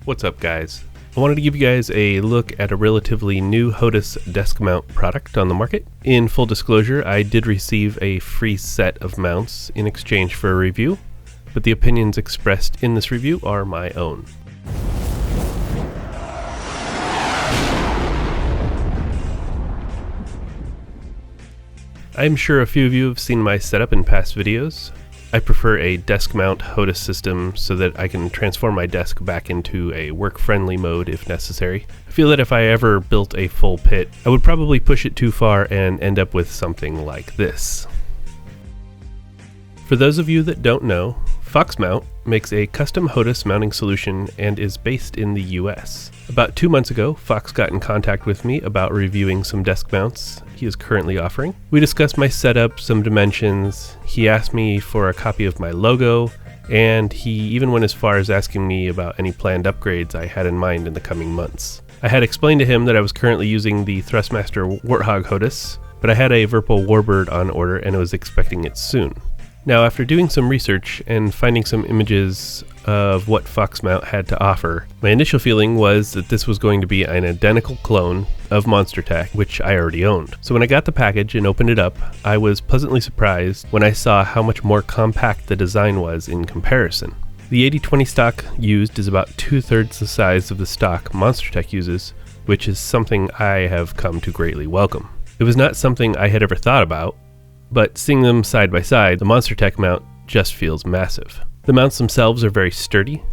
What's up, guys? I wanted to give you guys a look at a relatively new HOTUS desk mount product on the market. In full disclosure, I did receive a free set of mounts in exchange for a review, but the opinions expressed in this review are my own. I'm sure a few of you have seen my setup in past videos. I prefer a desk mount HOTUS system so that I can transform my desk back into a work-friendly mode if necessary. I feel that if I ever built a full pit, I would probably push it too far and end up with something like this. For those of you that don't know, FoxxMount makes a custom HOTUS mounting solution and is based in the US. About 2 months ago, Fox got in contact with me about reviewing some desk mounts he is currently offering. We discussed my setup, some dimensions, he asked me for a copy of my logo, and he even went as far as asking me about any planned upgrades I had in mind in the coming months. I had explained to him that I was currently using the Thrustmaster Warthog HOTUS, but I had a Virpil Warbird on order and was expecting it soon. Now, after doing some research and finding some images of what FoxxMount had to offer, my initial feeling was that this was going to be an identical clone of MonsterTech, which I already owned. So when I got the package and opened it up, I was pleasantly surprised when I saw how much more compact the design was in comparison. The 8020 stock used is about 2/3 the size of the stock MonsterTech uses, which is something I have come to greatly welcome. It was not something I had ever thought about, but seeing them side by side, the MonsterTech mount just feels massive. The mounts themselves are very sturdy.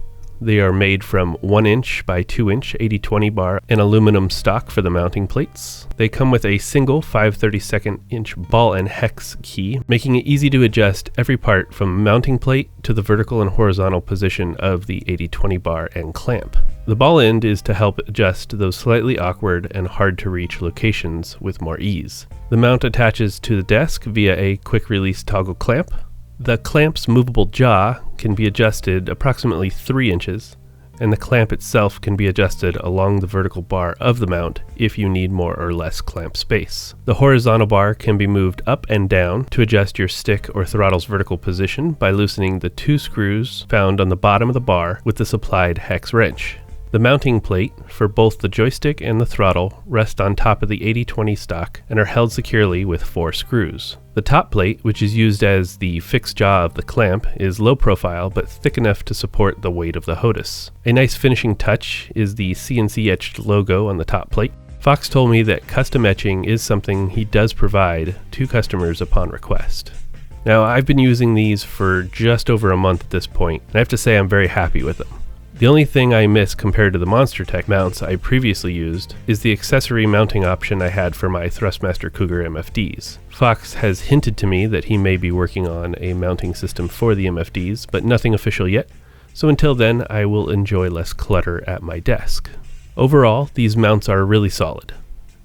They are made from 1" by 2" 8020 bar and aluminum stock for the mounting plates. They come with a single 5/32" ball and hex key, making it easy to adjust every part from mounting plate to the vertical and horizontal position of the 8020 bar and clamp. The ball end is to help adjust those slightly awkward and hard to reach locations with more ease. The mount attaches to the desk via a quick release toggle clamp. The clamp's movable jaw can be adjusted approximately 3 inches, and the clamp itself can be adjusted along the vertical bar of the mount if you need more or less clamp space. The horizontal bar can be moved up and down to adjust your stick or throttle's vertical position by loosening the 2 screws found on the bottom of the bar with the supplied hex wrench. The mounting plate for both the joystick and the throttle rest on top of the 8020 stock and are held securely with 4 screws. The top plate, which is used as the fixed jaw of the clamp, is low profile but thick enough to support the weight of the HOTUS. A nice finishing touch is the CNC etched logo on the top plate. Fox told me that custom etching is something he does provide to customers upon request. Now, I've been using these for just over a month at this point, and I have to say I'm very happy with them. The only thing I miss compared to the MonsterTech mounts I previously used is the accessory mounting option I had for my Thrustmaster Cougar MFDs. Fox has hinted to me that he may be working on a mounting system for the MFDs, but nothing official yet, so until then I will enjoy less clutter at my desk. Overall, these mounts are really solid,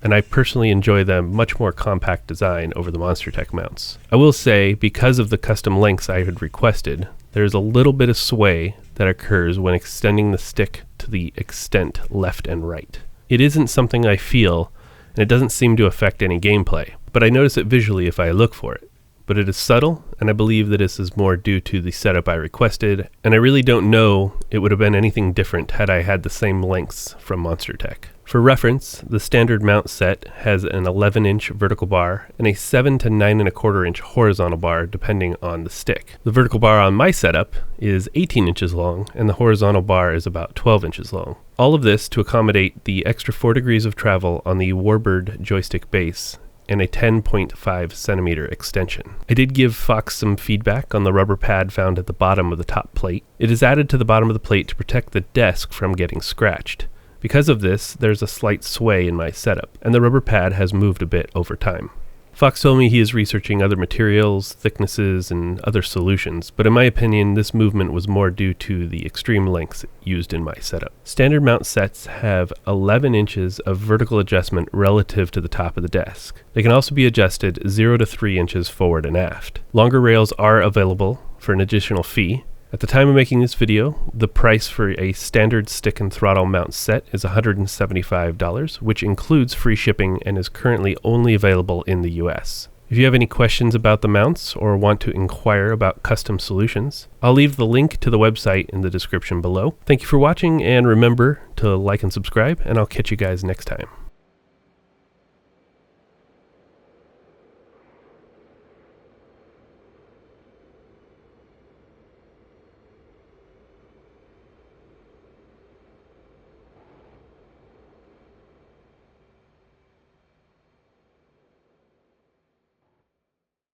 and I personally enjoy them much more compact design over the MonsterTech mounts. I will say, because of the custom lengths I had requested, there's a little bit of sway that occurs when extending the stick to the extent left and right. It isn't something I feel, and it doesn't seem to affect any gameplay, but I notice it visually if I look for it. But it is subtle, and I believe that this is more due to the setup I requested, and I really don't know it would have been anything different had I had the same lengths from MonsterTech. For reference, the standard mount set has an 11" vertical bar and a 7 to 9¼ horizontal bar depending on the stick. The vertical bar on my setup is 18 inches long, and the horizontal bar is about 12 inches long. All of this to accommodate the extra 4 degrees of travel on the Warbird joystick base and a 10.5 centimeter extension. I did give Fox some feedback on the rubber pad found at the bottom of the top plate. It is added to the bottom of the plate to protect the desk from getting scratched. Because of this, there's a slight sway in my setup, and the rubber pad has moved a bit over time. Fox told me he is researching other materials, thicknesses, and other solutions, but in my opinion, this movement was more due to the extreme lengths used in my setup. Standard mount sets have 11 inches of vertical adjustment relative to the top of the desk. They can also be adjusted 0 to 3 inches forward and aft. Longer rails are available for an additional fee. At the time of making this video, the price for a standard stick and throttle mount set is $175, which includes free shipping and is currently only available in the US. If you have any questions about the mounts or want to inquire about custom solutions, I'll leave the link to the website in the description below. Thank you for watching, and remember to like and subscribe, and I'll catch you guys next time.